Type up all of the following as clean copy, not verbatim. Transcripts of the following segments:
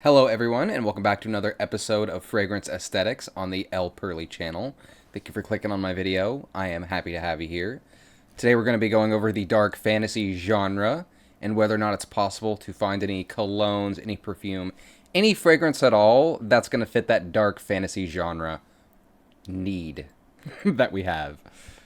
Hello everyone, and welcome back to another episode of Fragrance Aesthetics on the El Pearly channel. Thank you for clicking on my video. I am happy to have you here. Today we're going to be going over the dark fantasy genre and whether or not it's possible to find any colognes, any perfume, any fragrance at all that's going to fit that dark fantasy genre need that we have.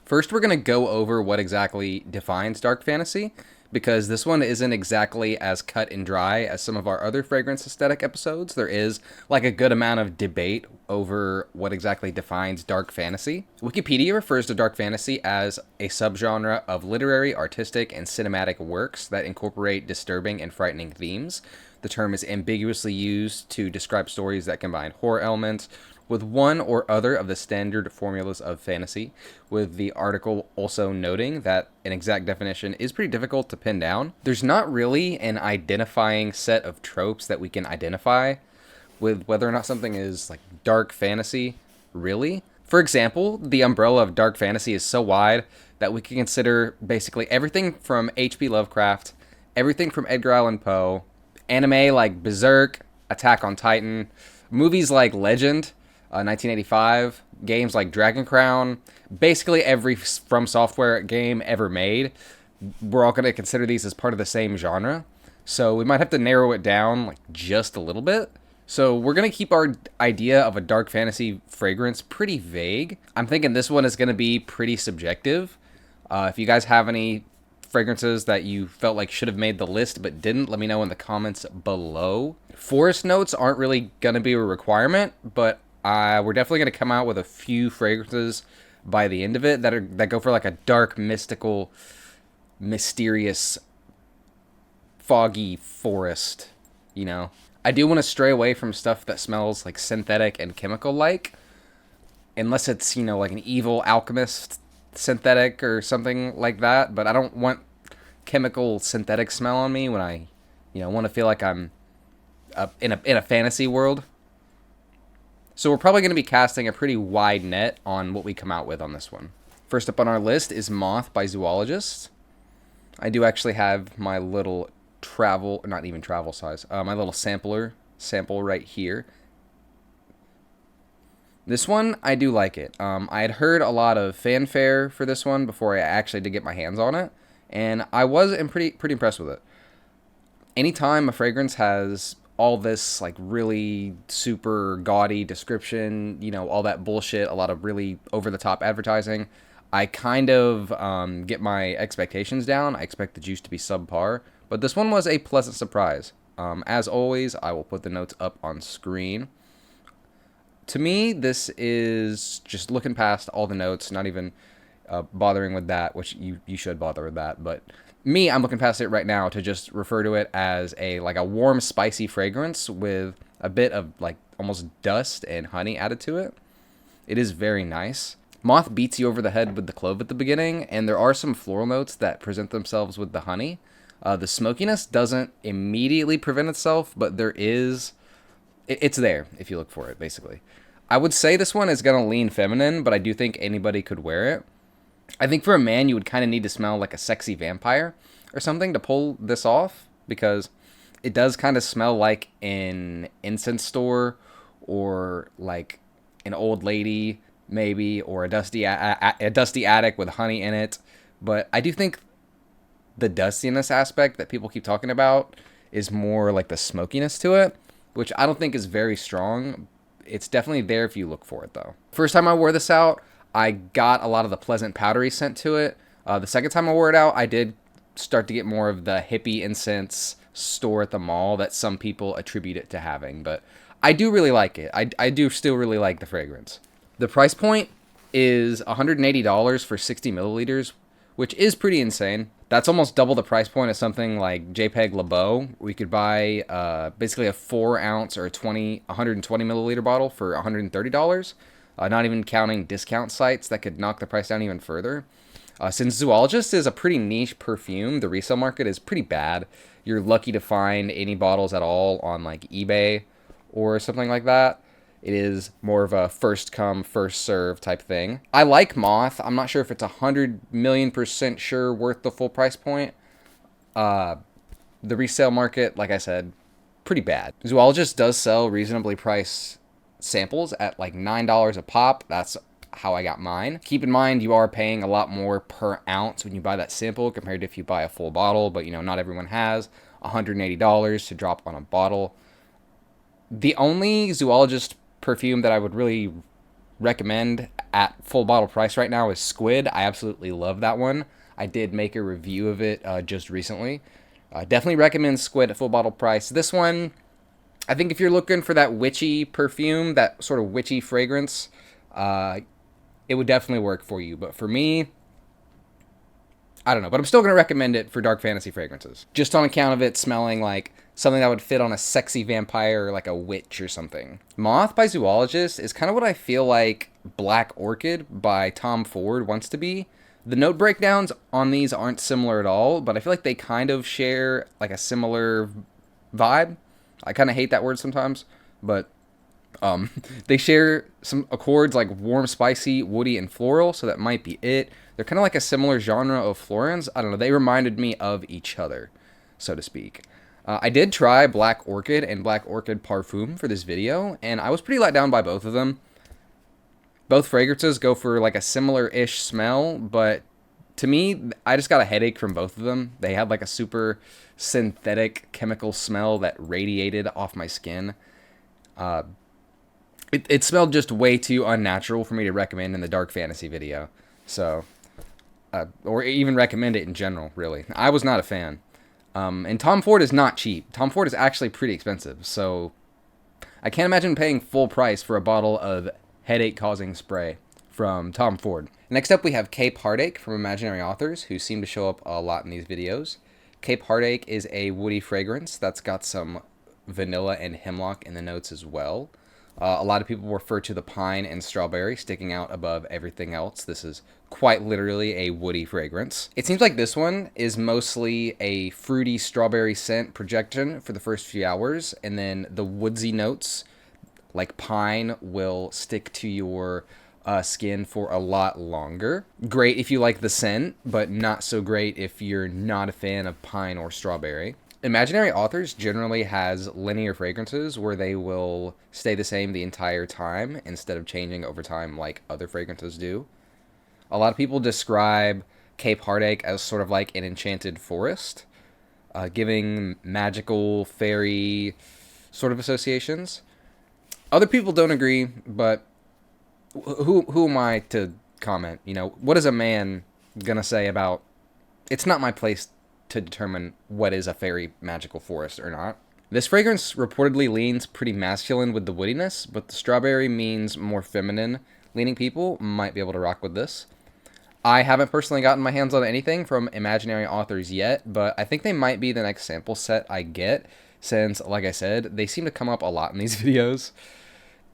First, we're going to go over what exactly defines dark fantasy, because this one isn't exactly as cut and dry as some of our other fragrance aesthetic episodes. There is like a good amount of debate over what exactly defines dark fantasy. Wikipedia refers to dark fantasy as a subgenre of literary, artistic, and cinematic works that incorporate disturbing and frightening themes. The term is ambiguously used to describe stories that combine horror elements with one or other of the standard formulas of fantasy, with the article also noting that an exact definition is pretty difficult to pin down. There's not really an identifying set of tropes that we can identify with whether or not something is like dark fantasy, really. For example, the umbrella of dark fantasy is so wide that we can consider basically everything from H.P. Lovecraft, everything from Edgar Allan Poe, anime like Berserk, Attack on Titan, movies like Legend, 1985, games like Dragon Crown, basically every From Software game ever made. We're all going to consider these as part of the same genre. So we might have to narrow it down like just a little bit. So we're going to keep our idea of a dark fantasy fragrance pretty vague. I'm thinking this one is going to be pretty subjective. If you guys have any fragrances that you felt like should have made the list but didn't, let me know in the comments below. Forest notes aren't really going to be a requirement, but we're definitely going to come out with a few fragrances by the end of it that go for like a dark, mystical, mysterious, foggy forest, you know. I do want to stray away from stuff that smells like synthetic and chemical-like, unless it's, you know, like an evil alchemist synthetic or something like that, but I don't want chemical synthetic smell on me when I, you know, want to feel like I'm in a fantasy world. So we're probably going to be casting a pretty wide net on what we come out with on this one. First up on our list is Moth by Zoologist. I do actually have my little not even travel size, my little sample right here. This one, I do like it. I had heard a lot of fanfare for this one before I actually did get my hands on it, and I was pretty impressed with it. Anytime a fragrance has all this like really super gaudy description, you know, all that bullshit, a lot of really over-the-top advertising, I kind of get my expectations down. I expect the juice to be subpar, but this one was a pleasant surprise. As always, I will put the notes up on screen. To me, this is just looking past all the notes, not even bothering with that, which you should bother with that, but me, I'm looking past it right now to just refer to it as a warm, spicy fragrance with a bit of like almost dust and honey added to it. It is very nice. Moth beats you over the head with the clove at the beginning, and there are some floral notes that present themselves with the honey. The smokiness doesn't immediately prevent itself, but there is... It's there if you look for it, basically. I would say this one is going to lean feminine, but I do think anybody could wear it. I think for a man, you would kind of need to smell like a sexy vampire or something to pull this off, because it does kind of smell like an incense store or like an old lady, maybe, or a dusty attic with honey in it. But I do think the dustiness aspect that people keep talking about is more like the smokiness to it, which I don't think is very strong. It's definitely there if you look for it, though. First time I wore this out, I got a lot of the pleasant powdery scent to it. The second time I wore it out, I did start to get more of the hippie incense store at the mall that some people attribute it to having. But I do really like it. I do still really like the fragrance. The price point is $180 for 60 milliliters, which is pretty insane. That's almost double the price point of something like JPEG Le Beau. We could buy basically a 4 ounce or 120 milliliter bottle for $130. Not even counting discount sites that could knock the price down even further. Since Zoologist is a pretty niche perfume, the resale market is pretty bad. You're lucky to find any bottles at all on like eBay or something like that. It is more of a first come, first serve type thing. I like Moth. I'm not sure if it's 100,000,000% sure worth the full price point. The resale market, like I said, pretty bad. Zoologist does sell reasonably priced samples at like $9 a pop. That's how I got mine. Keep in mind, you are paying a lot more per ounce when you buy that sample compared to if you buy a full bottle, but not everyone has $180 to drop on a bottle. The only Zoologist perfume that I would really recommend at full bottle price right now is Squid. I absolutely love that one. I did make a review of it just recently. Definitely recommend Squid at full bottle price. This one, I think if you're looking for that witchy perfume, that sort of witchy fragrance, it would definitely work for you. But for me, I don't know. But I'm still going to recommend it for dark fantasy fragrances. Just on account of it smelling like something that would fit on a sexy vampire or like a witch or something. Moth by Zoologist is kind of what I feel like Black Orchid by Tom Ford wants to be. The note breakdowns on these aren't similar at all, but I feel like they kind of share like a similar vibe. I kind of hate that word sometimes, but they share some accords like warm, spicy, woody, and floral, so that might be it. They're kind of like a similar genre of florins. I don't know. They reminded me of each other, so to speak. I did try Black Orchid and Black Orchid Parfum for this video, and I was pretty let down by both of them. Both fragrances go for like a similar-ish smell, but to me, I just got a headache from both of them. They had like a super synthetic chemical smell that radiated off my skin. It smelled just way too unnatural for me to recommend in the dark fantasy video. So, or even recommend it in general, really. I was not a fan. And Tom Ford is not cheap. Tom Ford is actually pretty expensive. So, I can't imagine paying full price for a bottle of headache-causing spray from Tom Ford. Next up, we have Cape Heartache from Imaginary Authors, who seem to show up a lot in these videos. Cape Heartache is a woody fragrance that's got some vanilla and hemlock in the notes as well. A lot of people refer to the pine and strawberry sticking out above everything else. This is quite literally a woody fragrance. It seems like this one is mostly a fruity strawberry scent projection for the first few hours, and then the woodsy notes, like pine, will stick to your skin for a lot longer. Great if you like the scent, but not so great if you're not a fan of pine or strawberry. Imaginary Authors generally has linear fragrances where they will stay the same the entire time instead of changing over time like other fragrances do. A lot of people describe Cape Heartache as sort of like an enchanted forest, giving magical, fairy sort of associations. Other people don't agree, but who am I to comment? What is a man gonna say about, it's not my place to determine what is a fairy magical forest or not. This fragrance reportedly leans pretty masculine with the woodiness, but the strawberry means more feminine leaning people might be able to rock with this. I haven't personally gotten my hands on anything from Imaginary Authors yet, but I think they might be the next sample set I get, since, like I said, they seem to come up a lot in these videos.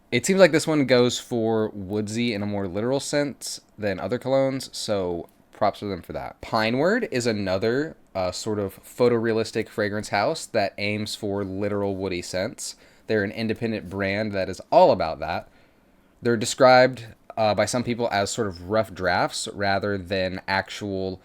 It seems like this one goes for woodsy in a more literal sense than other colognes, so props to them for that. Pineward is another sort of photorealistic fragrance house that aims for literal woody scents. They're an independent brand that is all about that. They're described by some people as sort of rough drafts rather than actual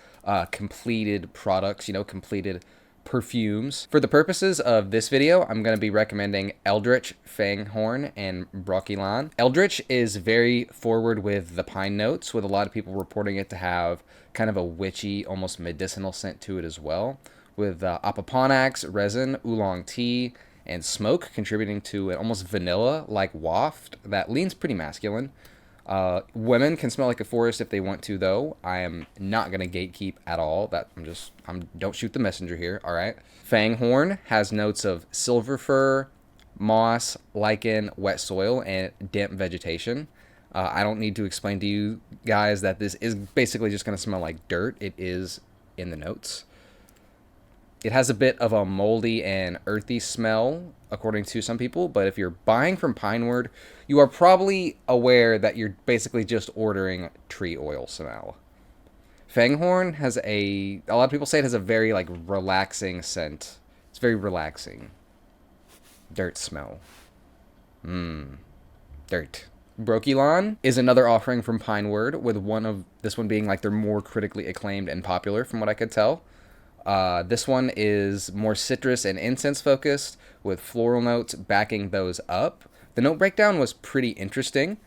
completed products, completed perfumes. For the purposes of this video, I'm going to be recommending Eldritch, Fanghorn, and Brokilan. Eldritch is very forward with the pine notes, with a lot of people reporting it to have kind of a witchy, almost medicinal scent to it as well, with opoponax, resin, oolong tea, and smoke contributing to an almost vanilla-like waft that leans pretty masculine. Women can smell like a forest if they want to, though. I am not going to gatekeep at all. Don't shoot the messenger here, all right? Fanghorn has notes of silver fir, moss, lichen, wet soil, and damp vegetation. I don't need to explain to you guys that this is basically just going to smell like dirt. It is in the notes. It has a bit of a moldy and earthy smell, according to some people, but if you're buying from Pineward, you are probably aware that you're basically just ordering tree oil smell. Fanghorn has a lot of people say it has a very, relaxing scent. It's very relaxing. Dirt smell. Dirt. Brokilan is another offering from Pineward, with this one being, their more critically acclaimed and popular, from what I could tell. This one is more citrus and incense focused, with floral notes backing those up. The note breakdown was pretty interesting,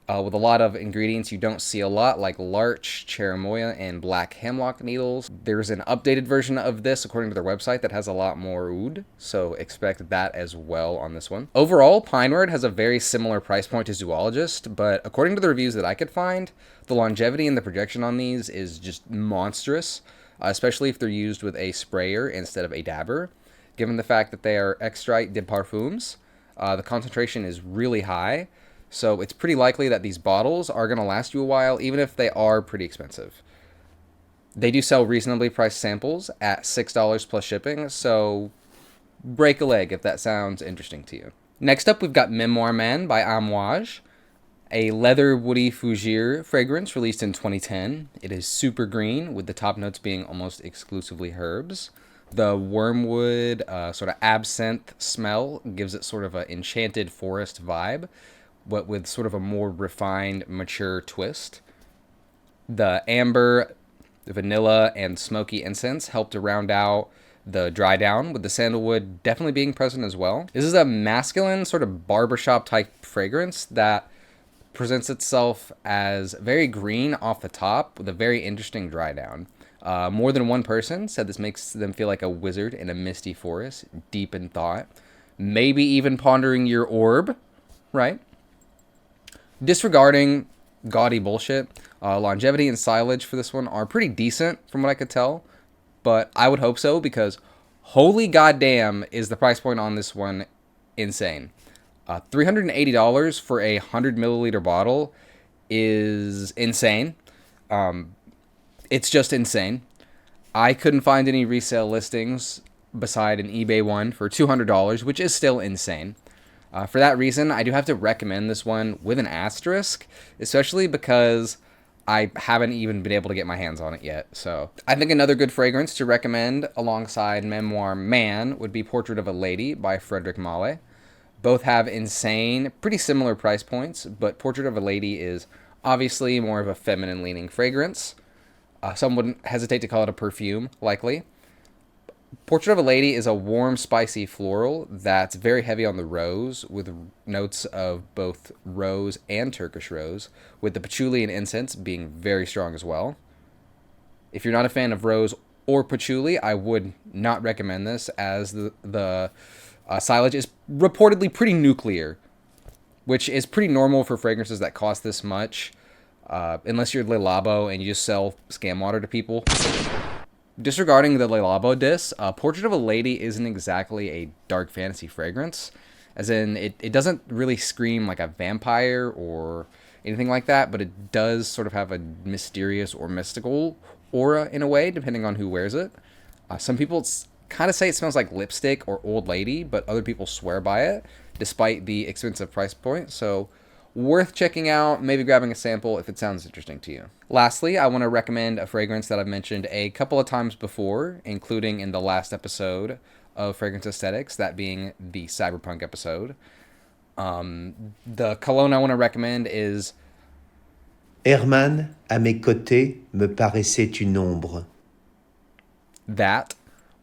with a lot of ingredients you don't see a lot, like larch, cherimoya, and black hemlock needles. There's an updated version of this, according to their website, that has a lot more oud, so expect that as well on this one. Overall, Pineward has a very similar price point to Zoologist, but according to the reviews that I could find, the longevity and the projection on these is just monstrous, especially if they're used with a sprayer instead of a dabber. Given the fact that they are extrait de parfums, the concentration is really high, so it's pretty likely that these bottles are going to last you a while, even if they are pretty expensive. They do sell reasonably priced samples at $6 plus shipping, so break a leg if that sounds interesting to you. Next up, we've got Memoir Man by Amouage, a leather woody fougere fragrance released in 2010. It is super green, with the top notes being almost exclusively herbs. The wormwood, sort of absinthe smell gives it sort of an enchanted forest vibe, but with sort of a more refined, mature twist. The amber, vanilla, and smoky incense help to round out the dry down, with the sandalwood definitely being present as well. This is a masculine, sort of barbershop type fragrance that presents itself as very green off the top, with a very interesting dry down. More than one person said this makes them feel like a wizard in a misty forest, deep in thought, maybe even pondering your orb, right? Disregarding gaudy bullshit, longevity and silage for this one are pretty decent from what I could tell, but I would hope so, because holy goddamn is the price point on this one insane. $380 for a 100 milliliter bottle is insane. It's just insane. I couldn't find any resale listings beside an eBay one for $200, which is still insane. For that reason, I do have to recommend this one with an asterisk, especially because I haven't even been able to get my hands on it yet. So I think another good fragrance to recommend alongside Memoir Man would be Portrait of a Lady by Frederic Malle. Both have insane, pretty similar price points, but Portrait of a Lady is obviously more of a feminine-leaning fragrance. Some wouldn't hesitate to call it a perfume, likely. Portrait of a Lady is a warm, spicy floral that's very heavy on the rose, with notes of both rose and Turkish rose, with the patchouli and incense being very strong as well. If you're not a fan of rose or patchouli, I would not recommend this, as the silage is reportedly pretty nuclear, which is pretty normal for fragrances that cost this much, unless you're Le Labo and you just sell scam water to people. Disregarding the Le Labo diss, Portrait of a Lady isn't exactly a dark fantasy fragrance, as in it doesn't really scream like a vampire or anything like that, but it does sort of have a mysterious or mystical aura in a way, depending on who wears it. Some people kind of say it smells like lipstick or old lady, but other people swear by it, despite the expensive price point, so worth checking out, maybe grabbing a sample if it sounds interesting to you. Lastly, I want to recommend a fragrance that I've mentioned a couple of times before, including in the last episode of Fragrance Aesthetics, that being the Cyberpunk episode. The cologne I want to recommend is Hermann, à mes côtés, me paraissait une ombre. that,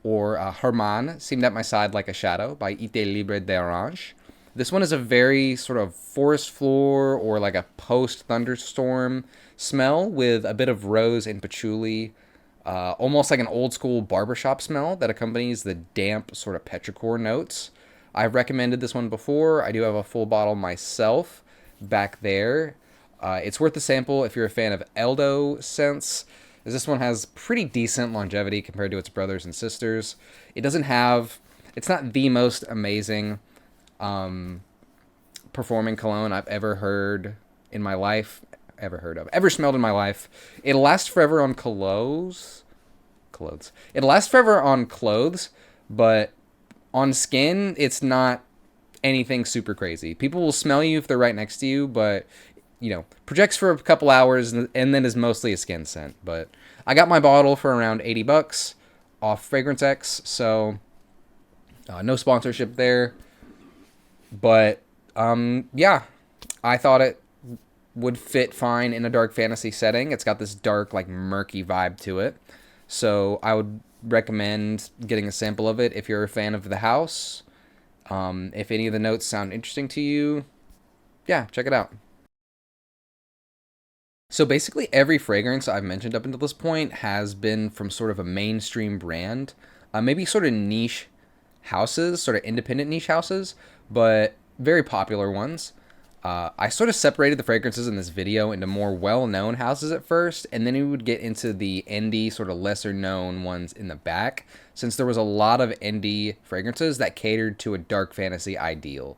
or Hermann, Seemed at My Side Like a Shadow by Ite Libre d'Orange. This one is a very sort of forest floor or like a post-thunderstorm smell with a bit of rose and patchouli, almost like an old-school barbershop smell that accompanies the damp sort of petrichor notes. I've recommended this one before. I do have a full bottle myself back there. It's worth the sample if you're a fan of Eldo scents, as this one has pretty decent longevity compared to its brothers and sisters. It's not the most amazing performing cologne I've ever smelled in my life. It'll last forever on clothes. It'll last forever on clothes, but on skin, it's not anything super crazy. People will smell you if they're right next to you, but projects for a couple hours and then is mostly a skin scent. But I got my bottle for around $80 off Fragrance X, so no sponsorship there. But yeah, I thought it would fit fine in a dark fantasy setting. It's got this dark, like, murky vibe to it. So I would recommend getting a sample of it if you're a fan of the house. If any of the notes sound interesting to you, yeah, check it out. So basically every fragrance I've mentioned up until this point has been from sort of a mainstream brand, maybe sort of niche houses, sort of independent niche houses, but very popular ones. I sort of separated the fragrances in this video into more well-known houses at first, and then we would get into the indie, sort of lesser-known ones in the back, since there was a lot of indie fragrances that catered to a dark fantasy ideal.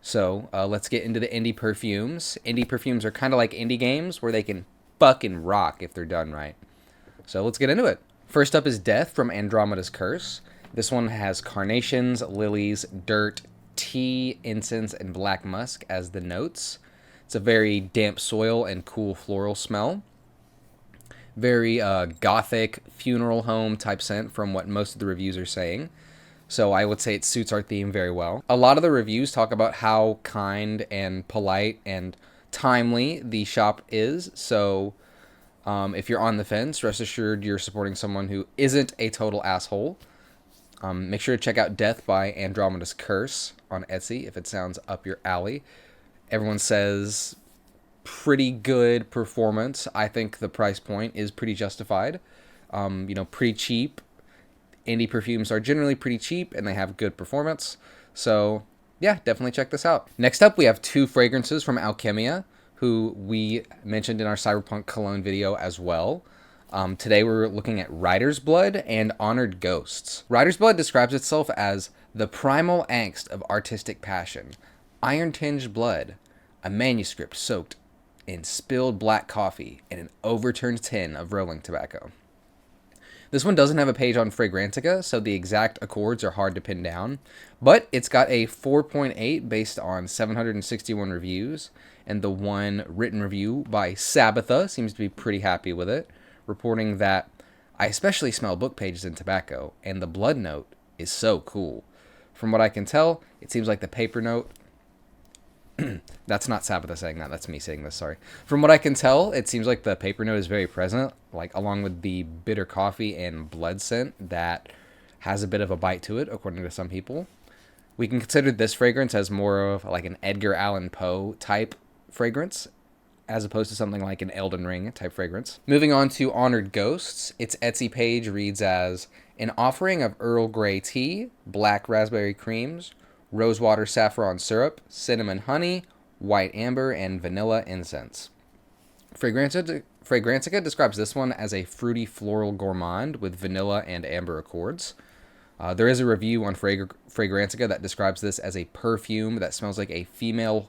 So let's get into the indie perfumes. Indie perfumes are kind of like indie games where they can fucking rock if they're done right. So let's get into it. First up is Death from Andromeda's Curse. This one has carnations, lilies, dirt, tea, incense, and black musk as the notes. It's a very damp soil and cool floral smell. Very gothic funeral home type scent from what most of the reviews are saying. So I would say it suits our theme very well. A lot of the reviews talk about how kind and polite and timely the shop is. So if you're on the fence, rest assured you're supporting someone who isn't a total asshole. Make sure to check out Death by Andromeda's Curse on Etsy if it sounds up your alley. Everyone says pretty good performance. I think the price point is pretty justified. Pretty cheap. Indie perfumes are generally pretty cheap and they have good performance. So yeah, definitely check this out. Next up, we have two fragrances from Alkemia, who we mentioned in our Cyberpunk Cologne video as well. Today we're looking at Rider's Blood and Honored Ghosts. Rider's Blood describes itself as the primal angst of artistic passion, iron-tinged blood, a manuscript soaked in spilled black coffee, and an overturned tin of rolling tobacco. This one doesn't have a page on Fragrantica, so the exact accords are hard to pin down, but it's got a 4.8 based on 761 reviews, and the one written review by Sabbatha seems to be pretty happy with it, reporting that I especially smell book pages and tobacco, and the blood note is so cool. From what I can tell, it seems like the paper note... That's not Sabbatha saying that, that's me saying this, sorry. From what I can tell, it seems like the paper note is very present, like along with the bitter coffee and blood scent that has a bit of a bite to it, according to some people. We can consider this fragrance as more of like an Edgar Allan Poe type fragrance, as opposed to something like an Elden Ring type fragrance. Moving on to Honored Ghosts, its Etsy page reads as an offering of Earl Grey tea, black raspberry creams, rosewater saffron syrup, cinnamon honey, white amber, and vanilla incense. Fragrantica describes this one as a fruity floral gourmand with vanilla and amber accords. There is a review on Fragrantica that describes this as a perfume that smells like a female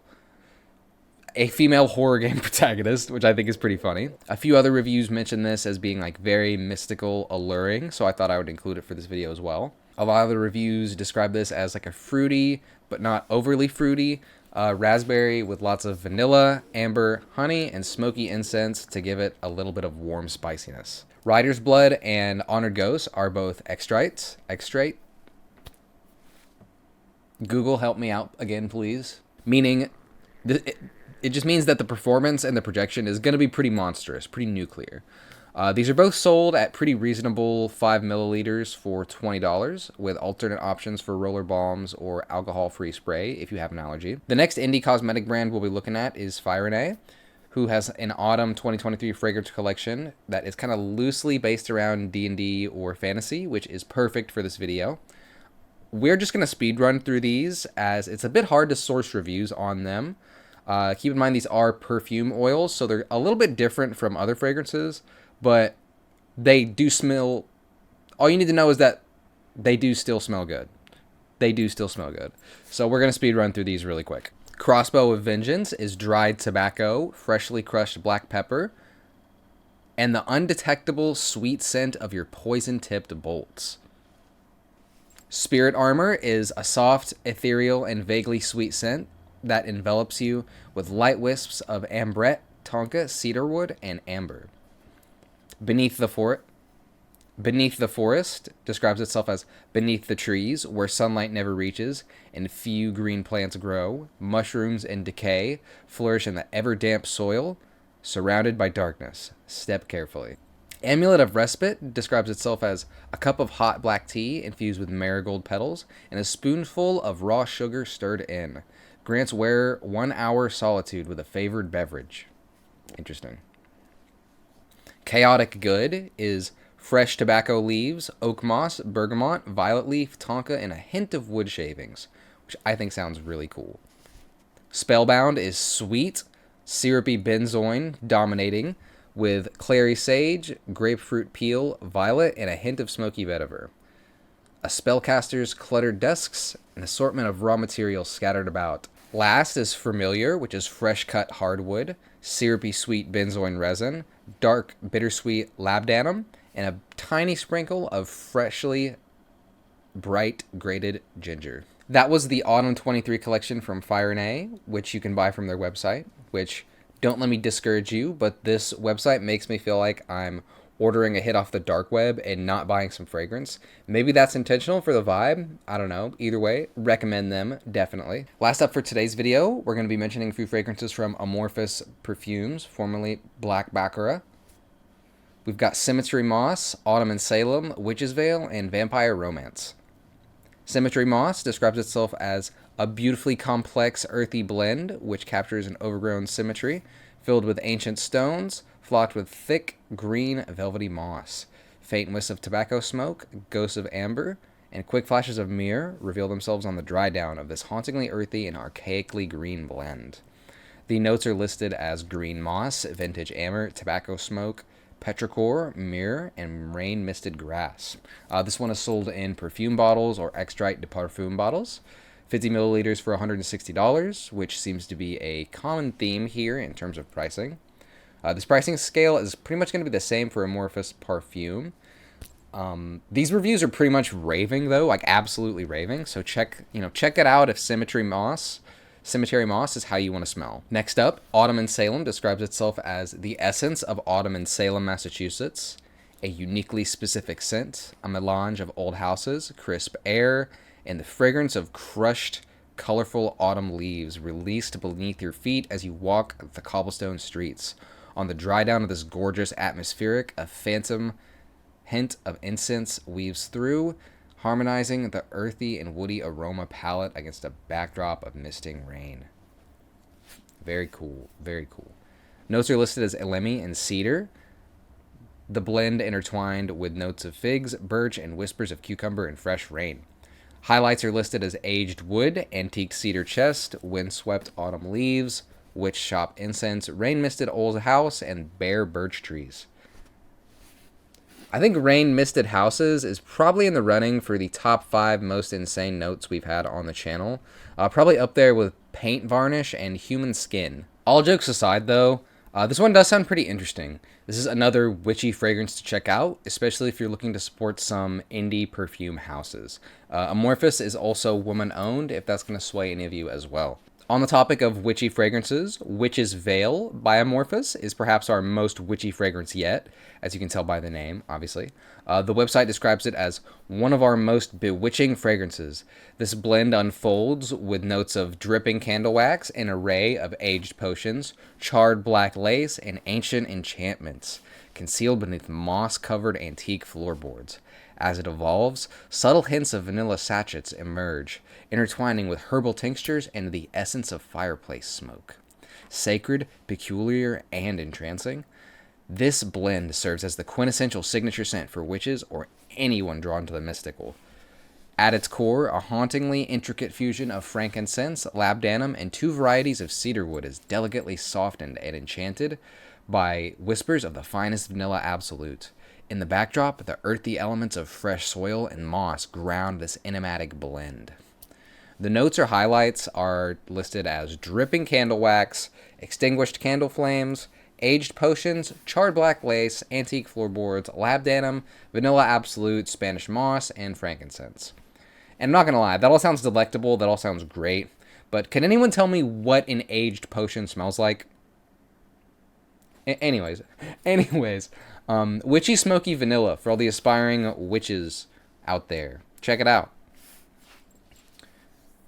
horror game protagonist, which I think is pretty funny. A few other reviews mention this as being like very mystical, alluring, so I thought I would include it for this video as well. A lot of the reviews describe this as like a fruity, but not overly fruity, raspberry with lots of vanilla, amber, honey, and smoky incense to give it a little bit of warm spiciness. Rider's Blood and Honored Ghosts are both extracts. Google, help me out again, please. Meaning, it just means that the performance and the projection is going to be pretty monstrous, pretty nuclear. These are both sold at pretty reasonable 5 milliliters for $20, with alternate options for roller balms or alcohol-free spray if you have an allergy. The next indie cosmetic brand we'll be looking at is Fyrinnae, who has an autumn 2023 fragrance collection that is kind of loosely based around D&D or fantasy, which is perfect for this video. We're just going to speed run through these as it's a bit hard to source reviews on them. Keep in mind these are perfume oils, so they're a little bit different from other fragrances, but they do smell... All you need to know is that they do still smell good. They do still smell good. So we're going to speed run through these really quick. Crossbow of Vengeance is dried tobacco, freshly crushed black pepper, and the undetectable sweet scent of your poison-tipped bolts. Spirit Armor is a soft, ethereal, and vaguely sweet scent that envelops you with light wisps of ambrette, tonka, cedarwood, and amber. Beneath the Forest describes itself as beneath the trees, where sunlight never reaches, and few green plants grow, mushrooms and decay flourish in the ever-damp soil, surrounded by darkness. Step carefully. Amulet of Respite describes itself as a cup of hot black tea infused with marigold petals and a spoonful of raw sugar stirred in. Grants wearer 1 hour solitude with a favored beverage. Interesting. Chaotic Good is fresh tobacco leaves, oak moss, bergamot, violet leaf, tonka, and a hint of wood shavings, which I think sounds really cool. Spellbound is sweet, syrupy benzoin dominating, with clary sage, grapefruit peel, violet, and a hint of smoky vetiver. A spellcaster's cluttered desks, an assortment of raw materials scattered about. Last is Familiar, which is fresh cut hardwood, syrupy sweet benzoin resin, dark bittersweet labdanum, and a tiny sprinkle of freshly bright grated ginger. That was the Autumn 23 collection from Fyrinnae, which you can buy from their website, which, don't let me discourage you, but this website makes me feel like I'm ordering a hit off the dark web and not buying some fragrance. Maybe that's intentional for the vibe. I don't know. Either way, recommend them, definitely. Last up for today's video, we're going to be mentioning a few fragrances from Amorphous Perfumes, formerly Black Baccarat. We've got Symmetry Moss, Autumn in Salem, Witch's Veil, and Vampire Romance. Symmetry Moss describes itself as a beautifully complex earthy blend which captures an overgrown symmetry filled with ancient stones, flocked with thick green velvety moss. Faint whiffs of tobacco smoke, ghosts of amber, and quick flashes of myrrh reveal themselves on the dry down of this hauntingly earthy and archaically green blend. The notes are listed as green moss, vintage amber, tobacco smoke, petrichor, myrrh, and rain-misted grass. This one is sold in perfume bottles or extrait de parfum bottles. 50 milliliters for $160, which seems to be a common theme here in terms of pricing. This pricing scale is pretty much going to be the same for Amorphous Parfume. These reviews are pretty much raving, though, like absolutely raving. So check it out if Symmetry Moss is how you want to smell. Next up, Autumn in Salem describes itself as the essence of autumn in Salem, Massachusetts. A uniquely specific scent, a melange of old houses, crisp air, and the fragrance of crushed, colorful autumn leaves released beneath your feet as you walk the cobblestone streets. On the dry down of this gorgeous atmospheric, a phantom hint of incense weaves through, harmonizing the earthy and woody aroma palette against a backdrop of misting rain. Very cool, very cool. Notes are listed as elemi and cedar. The blend intertwined with notes of figs, birch, and whispers of cucumber and fresh rain. Highlights are listed as aged wood, antique cedar chest, windswept autumn leaves, witch shop incense, rain-misted old house, and bare birch trees. I think rain-misted houses is probably in the running for the top 5 most insane notes we've had on the channel. Probably up there with paint varnish and human skin. All jokes aside, though, this one does sound pretty interesting. This is another witchy fragrance to check out, especially if you're looking to support some indie perfume houses. Amorphous is also woman-owned, if that's going to sway any of you as well. On the topic of witchy fragrances, Witch's Veil by Amorphous is perhaps our most witchy fragrance yet, as you can tell by the name, obviously. The website describes it as one of our most bewitching fragrances. This blend unfolds with notes of dripping candle wax, an array of aged potions, charred black lace, and ancient enchantments, concealed beneath moss-covered antique floorboards. As it evolves, subtle hints of vanilla sachets emerge, intertwining with herbal tinctures and the essence of fireplace smoke. Sacred, peculiar, and entrancing, this blend serves as the quintessential signature scent for witches or anyone drawn to the mystical. At its core, a hauntingly intricate fusion of frankincense, labdanum, and 2 varieties of cedarwood is delicately softened and enchanted by whispers of the finest vanilla absolute. In the backdrop, the earthy elements of fresh soil and moss ground this enigmatic blend. The notes or highlights are listed as dripping candle wax, extinguished candle flames, aged potions, charred black lace, antique floorboards, labdanum, vanilla absolute, Spanish moss, and frankincense. And I'm not going to lie, that all sounds delectable, that all sounds great, but can anyone tell me what an aged potion smells like? Anyways, witchy smoky vanilla for all the aspiring witches out there. Check it out.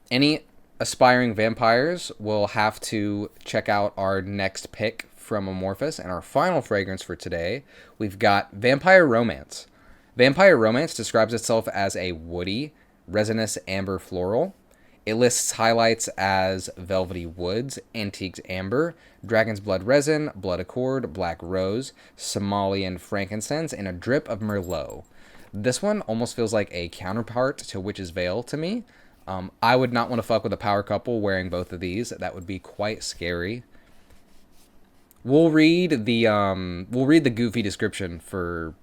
Any aspiring vampires will have to check out our next pick from Amorphous. And our final fragrance for today, we've got Vampire Romance. Vampire Romance describes itself as a woody, resinous amber floral. It lists highlights as velvety woods, antiqued amber, dragon's blood resin, blood accord, black rose, Somalian frankincense, and a drip of merlot. This one almost feels like a counterpart to Witch's Veil to me. I would not want to fuck with a power couple wearing both of these. That would be quite scary. We'll read the goofy description for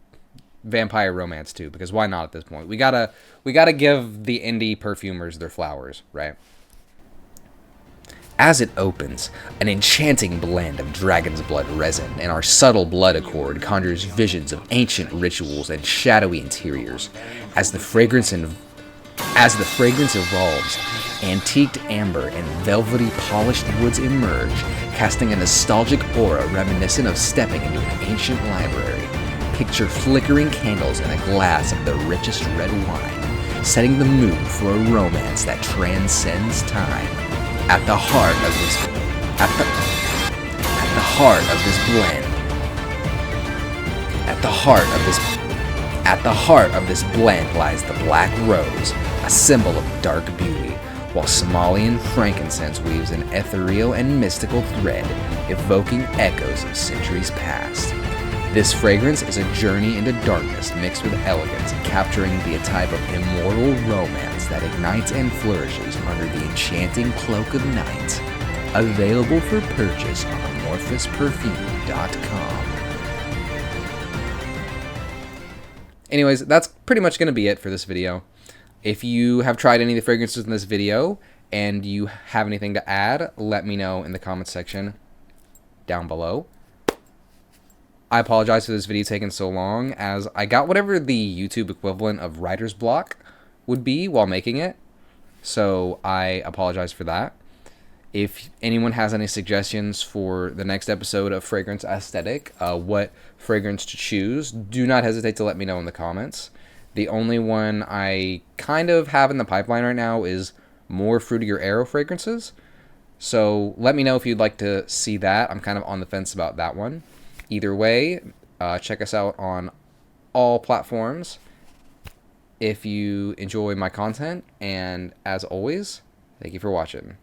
Vampire Romance too, because why not at this point? We gotta give the indie perfumers their flowers, right? As it opens, an enchanting blend of dragon's blood resin and our subtle blood accord conjures visions of ancient rituals and shadowy interiors. As the fragrance evolves, antiqued amber and velvety polished woods emerge, casting a nostalgic aura reminiscent of stepping into an ancient library. Picture flickering candles in a glass of the richest red wine, setting the mood for a romance that transcends time. At the heart of this blend lies the black rose, a symbol of dark beauty, while Somalian frankincense weaves an ethereal and mystical thread, evoking echoes of centuries past. This fragrance is a journey into darkness mixed with elegance, capturing the type of immortal romance that ignites and flourishes under the enchanting cloak of night. Available for purchase on amorphousperfume.com. Anyways, that's pretty much going to be it for this video. If you have tried any of the fragrances in this video and you have anything to add, let me know in the comments section down below. I apologize for this video taking so long, as I got whatever the YouTube equivalent of writer's block would be while making it. So I apologize for that. If anyone has any suggestions for the next episode of Fragrance Aesthetic, what fragrance to choose, do not hesitate to let me know in the comments. The only one I kind of have in the pipeline right now is more fruitier arrow fragrances. So let me know if you'd like to see that. I'm kind of on the fence about that one. Either way, check us out on all platforms if you enjoy my content. And as always, thank you for watching.